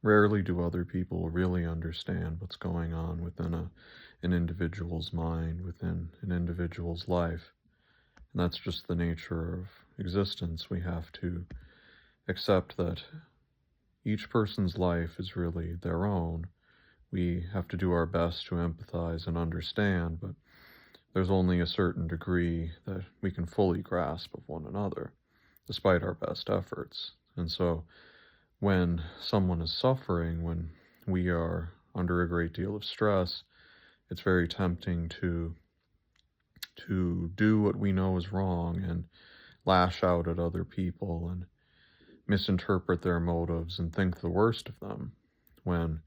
Rarely do other people really understand what's going on within an individual's mind, within an individual's life. And that's just the nature of existence. We have to accept that each person's life is really their own. We have to do our best to empathize and understand, but there's only a certain degree that we can fully grasp of one another, despite our best efforts. And so, when someone is suffering, when we are under a great deal of stress, it's very tempting to do what we know is wrong and lash out at other people and misinterpret their motives and think the worst of them, when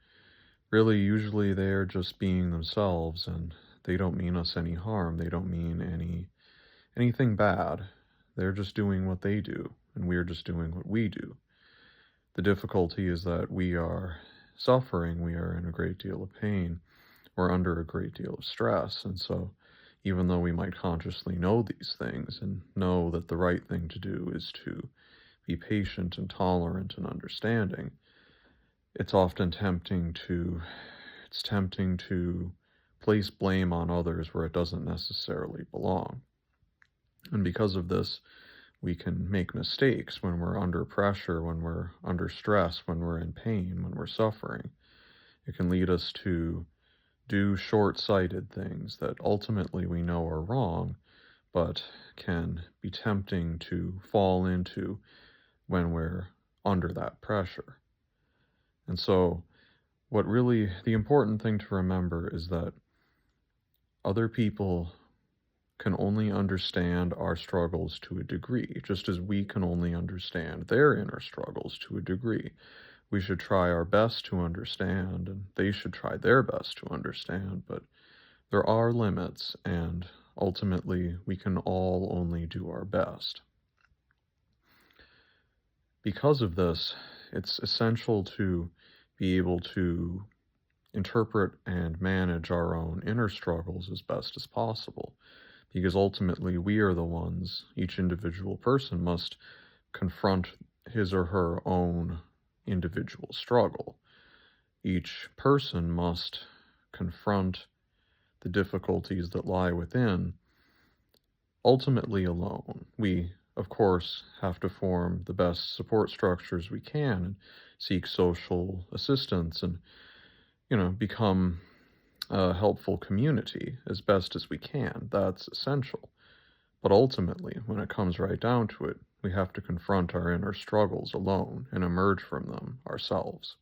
really usually they're just being themselves and they don't mean us any harm. They don't mean anything bad. They're just doing what they do, and we're just doing what we do. The difficulty is that we are suffering, we are in a great deal of pain, we're under a great deal of stress, and so even though we might consciously know these things and know that the right thing to do is to be patient and tolerant and understanding, it's often tempting to place blame on others where it doesn't necessarily belong. And because of this, we can make mistakes when we're under pressure, when we're under stress, when we're in pain, when we're suffering. It can lead us to do short-sighted things that ultimately we know are wrong, but can be tempting to fall into when we're under that pressure. And so, the important thing to remember is that other people can only understand our struggles to a degree, just as we can only understand their inner struggles to a degree. We should try our best to understand, and they should try their best to understand, but there are limits, and ultimately we can all only do our best. Because of this, it's essential to be able to interpret and manage our own inner struggles as best as possible, because ultimately we are the ones, each individual person must confront his or her own individual struggle. Each person must confront the difficulties that lie within, ultimately alone. We, of course, have to form the best support structures we can and seek social assistance and, become a helpful community as best as we can. That's essential. But ultimately, when it comes right down to it, we have to confront our inner struggles alone and emerge from them ourselves.